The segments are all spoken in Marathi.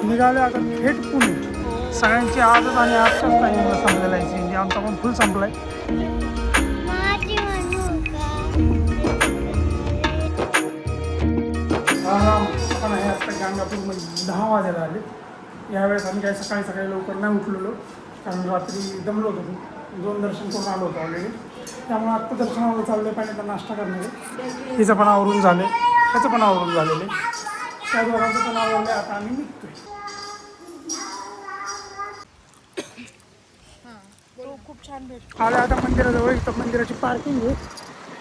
निघाले आता थेट पुणे. सगळ्यांची आजच आणि आजच्याच टाईमला संपलेला आहे CNG. आमचा पण फुल संपलाय. पण आहे आत्ता गाणगापूरमध्ये 10 वाजायला आले. यावेळेस आम्ही काही सकाळी सकाळी लवकर नाही उठलेलो, कारण रात्री दमलो होतो. 2 दर्शन करून आलो होतो ऑलरेडी. त्यामुळे आत्ता दर्शनावर चाललं आहे. पहिल्यांदा नाश्ता करणार. तिचं पण आवरून झालं, त्याचं पण आवरून झालेलं आहे. त्या दोघांचं पण आवडलं. आता आम्ही निघतोय. खूप छान भेट आलं आता मंदिराजवळ. इथं मंदिराची पार्किंग आहे.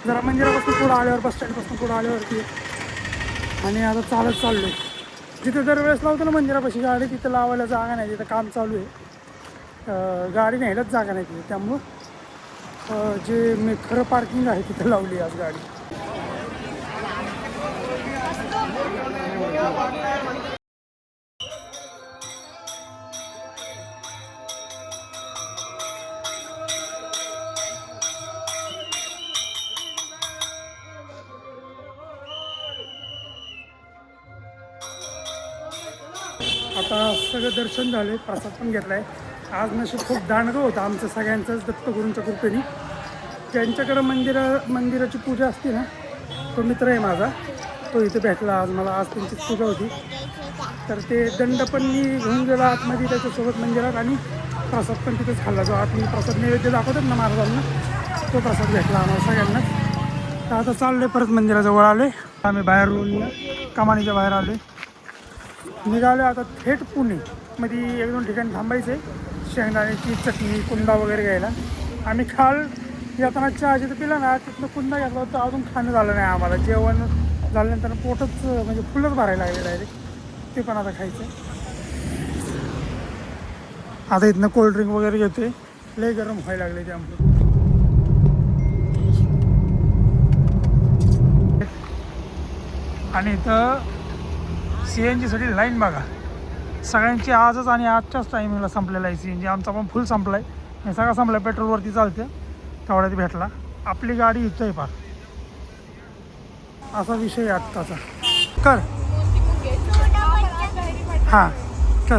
जरा मंदिरापासून पुढं आल्यावर, बस स्टँडपासून पुढं आल्यावरती आणि आता चालत चाललो आहे. जिथे दरवेळेस लावतो ना मंदिरापाशी गाडी, तिथं लावायला जागा नाही. तिथं काम चालू आहे. गाडी न्यायलाच जागा नाही तिथे. त्यामुळं जे खरं पार्किंग आहे तिथं लावली आज गाडी. आता सगळं दर्शन झाले, प्रसाद पण घेतला आहे. आज नशीब खूप दांडगं होतं आमचं सगळ्यांचंच दत्तगुरूंच्या कृपेने. ज्यांच्याकडं मंदिराची पूजा असते ना, तो मित्र आहे माझा, तो इथे भेटला आज मला. आज त्यांचीच पूजा होती. तर ते दंड पण मी घेऊन गेला आतमध्ये त्याच्यासोबत मंदिरात, आणि प्रसाद पण तिथेच खाल्ला. जो आतमध्ये प्रसाद नैवेद्य दाखवतात ना महाराजांना, तो प्रसाद भेटला आम्हाला सगळ्यांनाच. तर आता चाललो आहे परत मंदिराजवळ आलो आहे. आम्ही बाहेरून कमानीच्या बाहेर आलो आहे. निघालो आता थेट पुणे. मध्ये 1-2 ठिकाणी थांबायचे, शेंगदाण्याची चटणी, कुंदा वगैरे घ्यायला. आम्ही काल येताना चहा जिथं पिला ना, तिथनं कुंदा घेतला होता. अजून खाणं झालं नाही आम्हाला. जेवण झाल्यानंतर पोटच म्हणजे फुलच भरायला लागले डायरेक्ट. ते पण आता खायचं. आता इथनं कोल्ड्रिंक वगैरे घेतोय. लय गरम व्हायला लागले त्यामुळे. आणि इथं CNGसाठी लाईन बघा. सगळ्यांची आजच आणि आजच्याच टायमिंगला संपलेला आहे CNG. आमचा पण फुल संपला आहे. सगळा संपला आहे. पेट्रोलवरती चालतं, तेवढ्यात भेटला. आपली गाडी इथं आहे फार. असा विषय आहे आत्ताचा. कर हां कर.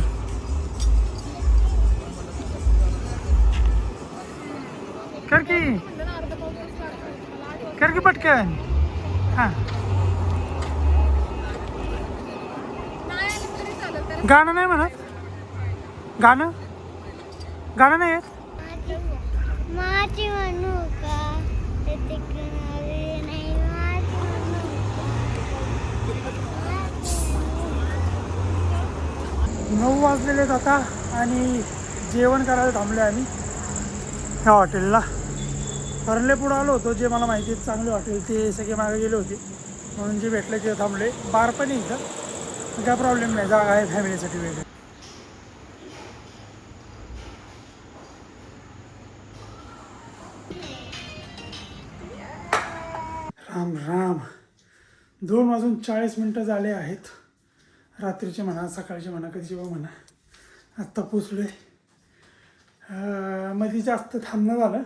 कर की पटकन. हां, गाणं नाही म्हणत. गाणं नाही येत. माझी म्हणू का 9 वाजलेले आहेत आता, आणि जेवण करायला थांबलो आहे आम्ही ह्या हॉटेलला. हरले पुढं आलो होतो. जे मला माहिती आहे चांगले हॉटेल ते सगळे मागे गेले होते, म्हणून जे भेटले ते थांबले. बार पण आहे इथं, काय प्रॉब्लेम नाही. जागा आहे फॅमिलीसाठी वेगळी. राम राम. 2:40 झाले आहेत. रात्रीचे म्हणा, सकाळचे म्हणा, कधीचे म्हणा. आत्ता पोचलो आहे. मध्ये जास्त थांबणं झालं,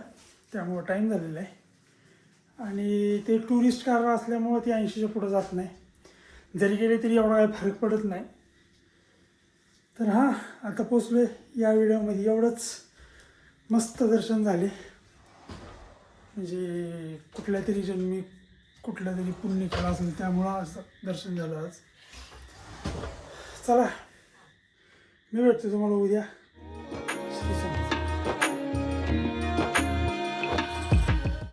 त्यामुळं टाईम झालेला आहे. आणि ते टुरिस्ट कार असल्यामुळं ती 80च्या पुढं जात नाही. जरी गेले तरी एवढा काही फरक पडत नाही. तर हां, आता पोचलो आहे. या व्हिडिओमध्ये एवढंच. मस्त दर्शन झाले. म्हणजे कुठल्या तरी जन्मी कुठल्या तरी पुण्य केला असेल, त्यामुळं असं दर्शन झालं आज. चला, मी भेटतो तुम्हाला उद्या.